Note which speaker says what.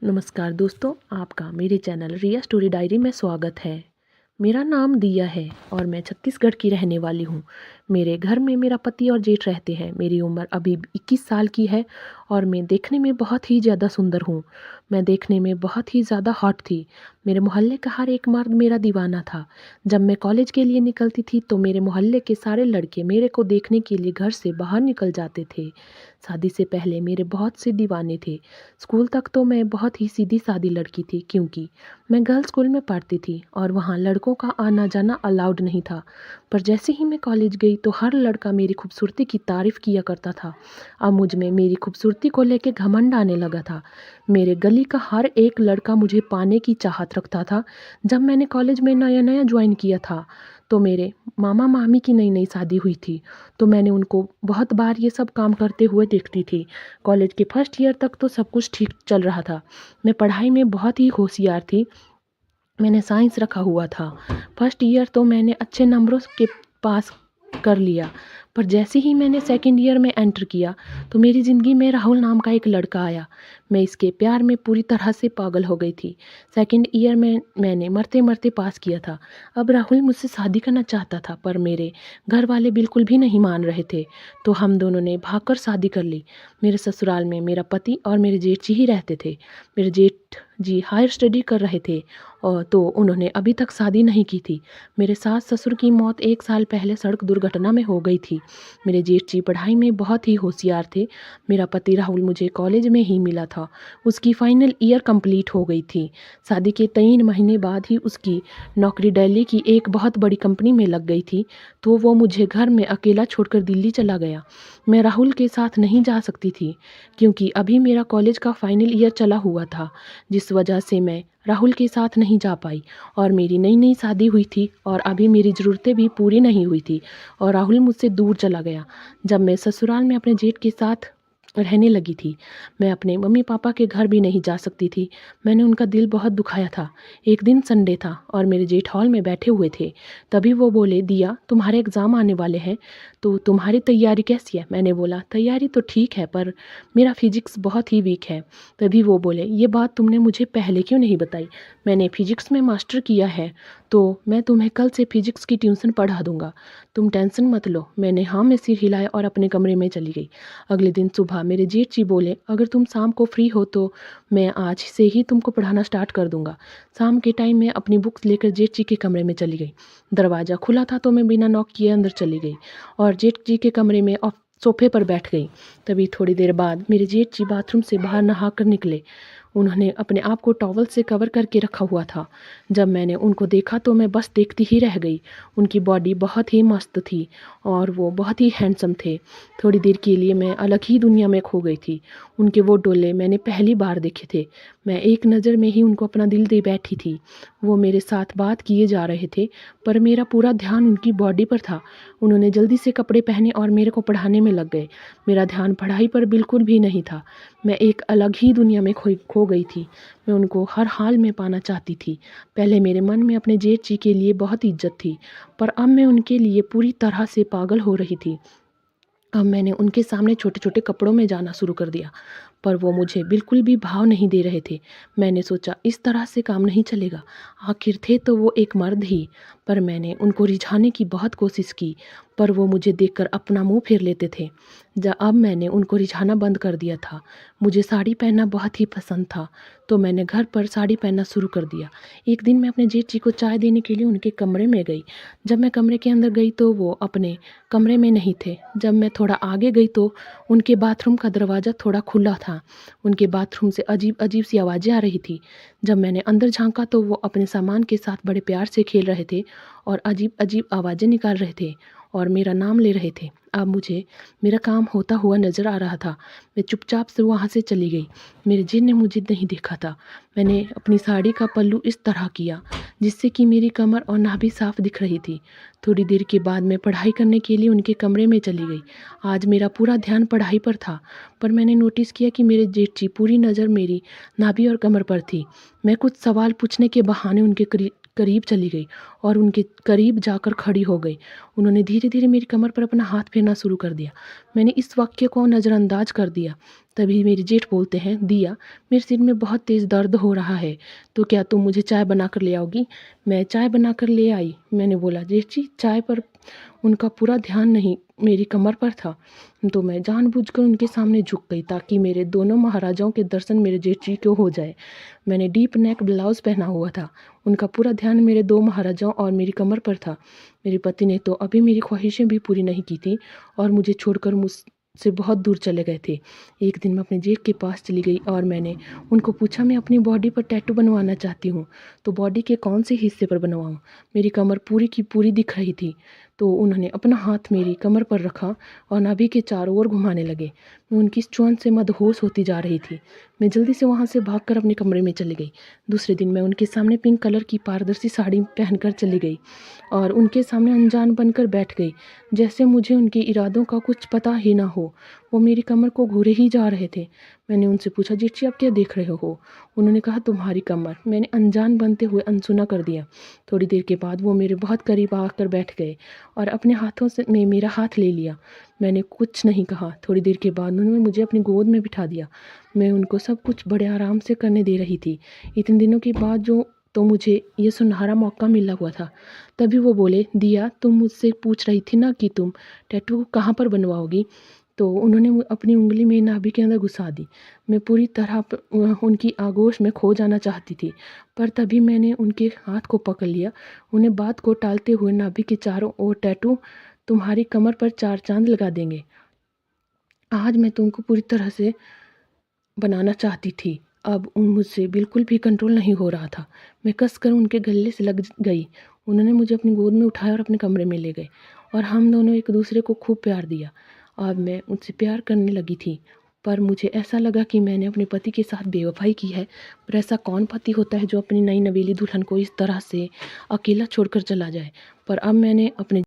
Speaker 1: नमस्कार दोस्तों, आपका मेरे चैनल रिया स्टोरी डायरी में स्वागत है। मेरा नाम दिया है और मैं छत्तीसगढ़ की रहने वाली हूँ। मेरे घर में मेरा पति और जेठ रहते हैं। मेरी उम्र अभी 21 साल की है और मैं देखने में बहुत ही ज़्यादा सुंदर हूँ। मैं देखने में बहुत ही ज़्यादा हॉट थी। मेरे मोहल्ले का हर एक मर्द मेरा दीवाना था। जब मैं कॉलेज के लिए निकलती थी तो मेरे मोहल्ले के सारे लड़के मेरे को देखने के लिए घर से बाहर निकल जाते थे। शादी से पहले मेरे बहुत से दीवाने थे। स्कूल तक तो मैं बहुत ही सीधी सादी लड़की थी, क्योंकि मैं गर्ल्स स्कूल में पढ़ती थी और वहाँ लड़कों का आना जाना अलाउड नहीं था। पर जैसे ही मैं कॉलेज गई तो हर लड़का मेरी खूबसूरती की तारीफ़ किया करता था। अब मुझ में मेरी खूबसूरती को लेके घमंड आने लगा था। मेरे गली का हर एक लड़का मुझे पाने की चाहत रखता था। जब मैंने कॉलेज में नया नया ज्वाइन किया था तो मेरे मामा मामी की नई नई शादी हुई थी, तो मैंने उनको बहुत बार ये सब काम करते हुए देखती थी। कॉलेज के फर्स्ट ईयर तक तो सब कुछ ठीक चल रहा था। मैं पढ़ाई में बहुत ही होशियार थी। मैंने साइंस रखा हुआ था। फर्स्ट ईयर तो मैंने अच्छे नंबरों के पास कर लिया। पर जैसे ही मैंने सेकंड ईयर में एंटर किया तो मेरी ज़िंदगी में राहुल नाम का एक लड़का आया। मैं इसके प्यार में पूरी तरह से पागल हो गई थी। सेकंड ईयर में मैंने मरते मरते पास किया था। अब राहुल मुझसे शादी करना चाहता था, पर मेरे घर वाले बिल्कुल भी नहीं मान रहे थे। तो हम दोनों ने भागकर शादी कर ली। मेरे ससुराल में मेरा पति और मेरे जेठ जी ही रहते थे। मेरे जेठ जी हायर स्टडी कर रहे थे और तो उन्होंने अभी तक शादी नहीं की थी। मेरे सास ससुर की मौत 1 साल पहले सड़क दुर्घटना में हो गई थी। मेरे जेठ जी पढ़ाई में बहुत ही होशियार थे। मेरा पति राहुल मुझे कॉलेज में ही मिला था। उसकी फाइनल ईयर कंप्लीट हो गई थी। शादी के 3 महीने बाद ही उसकी नौकरी दिल्ली की एक बहुत बड़ी कंपनी में लग गई थी, तो वो मुझे घर में अकेला छोड़कर दिल्ली चला गया। मैं राहुल के साथ नहीं जा सकती थी, क्योंकि अभी मेरा कॉलेज का फाइनल ईयर चला हुआ था, जिस वजह से मैं राहुल के साथ नहीं जा पाई। और मेरी नई नई शादी हुई थी और अभी मेरी ज़रूरतें भी पूरी नहीं हुई थी और राहुल मुझसे दूर चला गया। जब मैं ससुराल में अपने जेठ के साथ रहने लगी थी, मैं अपने मम्मी पापा के घर भी नहीं जा सकती थी। मैंने उनका दिल बहुत दुखाया था। एक दिन संडे था और मेरे जेठ हॉल में बैठे हुए थे। तभी वो बोले, दिया तुम्हारे एग्ज़ाम आने वाले हैं, तो तुम्हारी तैयारी कैसी है? मैंने बोला, तैयारी तो ठीक है, पर मेरा फिजिक्स बहुत ही वीक है। तभी वो बोले, ये बात तुमने मुझे पहले क्यों नहीं बताई? मैंने फिजिक्स में मास्टर किया है, तो मैं तुम्हें कल से फिजिक्स की ट्यूशन पढ़ा दूंगा। तुम टेंशन मत लो। मैंने हाँ में सिर हिलाया और अपने कमरे में चली गई। अगले दिन सुबह मेरे जेठ जी बोले, अगर तुम शाम को फ्री हो तो मैं आज से ही तुमको पढ़ाना स्टार्ट कर दूंगा। शाम के टाइम मैं अपनी बुक्स लेकर जेठ जी के कमरे में चली गई। दरवाज़ा खुला था तो मैं बिना नॉक किए अंदर चली गई और जेठ जी के कमरे में सोफे पर बैठ गई। तभी थोड़ी देर बाद मेरे जेठ जी बाथरूम से बाहर नहा कर निकले। उन्होंने अपने आप को टॉवल से कवर करके रखा हुआ था। जब मैंने उनको देखा तो मैं बस देखती ही रह गई। उनकी बॉडी बहुत ही मस्त थी और वो बहुत ही हैंडसम थे। थोड़ी देर के लिए मैं अलग ही दुनिया में खो गई थी। उनके वो डोले मैंने पहली बार देखे थे। मैं एक नज़र में ही उनको अपना दिल दे बैठी थी। वो मेरे साथ बात किए जा रहे थे, पर मेरा पूरा ध्यान उनकी बॉडी पर था। उन्होंने जल्दी से कपड़े पहने और मेरे को पढ़ाने में लग गए। मेरा ध्यान पढ़ाई पर बिल्कुल भी नहीं था। मैं एक अलग ही दुनिया में खो गई थी। मैं उनको हर हाल में पाना चाहती थी। पहले मेरे मन में अपने जेठ जी के लिए बहुत इज्जत थी, पर अब मैं उनके लिए पूरी तरह से पागल हो रही थी। अब मैंने उनके सामने छोटे छोटे कपड़ों में जाना शुरू कर दिया, पर वो मुझे बिल्कुल भी भाव नहीं दे रहे थे। मैंने सोचा, इस तरह से काम नहीं चलेगा। आखिर थे तो वो एक मर्द ही। पर मैंने उनको रिझाने की बहुत कोशिश की, पर वो मुझे देखकर अपना मुंह फेर लेते थे। अब मैंने उनको रिझाना बंद कर दिया था। मुझे साड़ी पहनना बहुत ही पसंद था, तो मैंने घर पर साड़ी पहनना शुरू कर दिया। एक दिन मैं अपने जेठ जी को चाय देने के लिए उनके कमरे में गई। जब मैं कमरे के अंदर गई तो वो अपने कमरे में नहीं थे। जब मैं थोड़ा आगे गई तो उनके बाथरूम का दरवाज़ा थोड़ा खुला था। उनके बाथरूम से अजीब अजीब सी आवाज़ें आ रही थी। जब मैंने अंदर झांका तो वो अपने सामान के साथ बड़े प्यार से खेल रहे थे और अजीब अजीब आवाज़ें निकाल रहे थे और मेरा नाम ले रहे थे। अब मुझे मेरा काम होता हुआ नज़र आ रहा था। मैं चुपचाप से वहाँ से चली गई। मेरे जिन ने मुझे नहीं देखा था। मैंने अपनी साड़ी का पल्लू इस तरह किया जिससे कि मेरी कमर और नाभि साफ दिख रही थी। थोड़ी देर के बाद मैं पढ़ाई करने के लिए उनके कमरे में चली गई। आज मेरा पूरा ध्यान पढ़ाई पर था, पर मैंने नोटिस किया कि मेरे जेठ जी पूरी नज़र मेरी नाभि और कमर पर थी। मैं कुछ सवाल पूछने के बहाने उनके करीब चली गई और उनके करीब जाकर खड़ी हो गई। उन्होंने धीरे धीरे मेरी कमर पर अपना हाथ फेरना शुरू कर दिया। मैंने इस वाक्य को नज़रअंदाज कर दिया। तभी मेरे जेठ बोलते हैं, दिया मेरे सिर में बहुत तेज़ दर्द हो रहा है, तो क्या तुम मुझे चाय बना कर ले आओगी? मैं चाय बना कर ले आई। मैंने बोला, जेठ जी चाय पर उनका पूरा ध्यान नहीं मेरी कमर पर था, तो मैं जानबूझकर उनके सामने झुक गई ताकि मेरे दोनों महाराजाओं के दर्शन मेरे जेठ जी को हो जाए। मैंने डीप नेक ब्लाउज़ पहना हुआ था। उनका पूरा ध्यान मेरे दो महाराजाओं और मेरी कमर पर था। मेरे पति ने तो अभी मेरी ख्वाहिशें भी पूरी नहीं की थी और मुझे छोड़कर मुझसे बहुत दूर चले गए थे। एक दिन मैं अपने जेठ के पास चली गई और मैंने उनको पूछा, मैं अपनी बॉडी पर टैटू बनवाना चाहती हूँ, तो बॉडी के कौन से हिस्से पर बनवाऊँ? मेरी कमर पूरी की पूरी दिख रही थी। तो उन्होंने अपना हाथ मेरी कमर पर रखा और नाभि के चारों ओर घुमाने लगे। मैं उनकी इस चुअन से मदहोश होती जा रही थी। मैं जल्दी से वहाँ से भागकर अपने कमरे में चली गई। दूसरे दिन मैं उनके सामने पिंक कलर की पारदर्शी साड़ी पहनकर चली गई और उनके सामने अनजान बनकर बैठ गई, जैसे मुझे उनके इरादों का कुछ पता ही ना हो। वो मेरी कमर को घूरे ही जा रहे थे। मैंने उनसे पूछा, जेठ जी आप क्या देख रहे हो? उन्होंने कहा, तुम्हारी कमर। मैंने अनजान बनते हुए अनसुना कर दिया। थोड़ी देर के बाद वो मेरे बहुत करीब आकर बैठ गए और अपने हाथों से मेरा हाथ ले लिया। मैंने कुछ नहीं कहा। थोड़ी देर के बाद उन्होंने मुझे अपनी गोद में बिठा दिया। मैं उनको सब कुछ बड़े आराम से करने दे रही थी। इतने दिनों के बाद तो मुझे ये सुनहरा मौका मिला हुआ था। तभी वो बोले, दिया तुम मुझसे पूछ रही थी ना कि तुम टैटू कहाँ पर बनवाओगी? तो उन्होंने अपनी उंगली मेरी नाभि के अंदर घुसा दी। मैं पूरी तरह उनकी आगोश में खो जाना चाहती थी, पर तभी मैंने उनके हाथ को पकड़ लिया। उन्हें बात को टालते हुए, नाभि के चारों ओर टैटू तुम्हारी कमर पर 4 चाँद लगा देंगे। आज मैं तुमको पूरी तरह से बनाना चाहती थी। अब मुझसे बिल्कुल भी कंट्रोल नहीं हो रहा था। मैं कसकर उनके गले से लग गई। उन्होंने मुझे अपनी गोद में उठाया और अपने कमरे में ले गए और हम दोनों एक दूसरे को खूब प्यार दिया। अब मैं उनसे प्यार करने लगी थी, पर मुझे ऐसा लगा कि मैंने अपने पति के साथ बेवफाई की है। पर ऐसा कौन पति होता है जो अपनी नई नवेली दुल्हन को इस तरह से अकेला छोड़कर चला जाए? पर अब मैंने अपने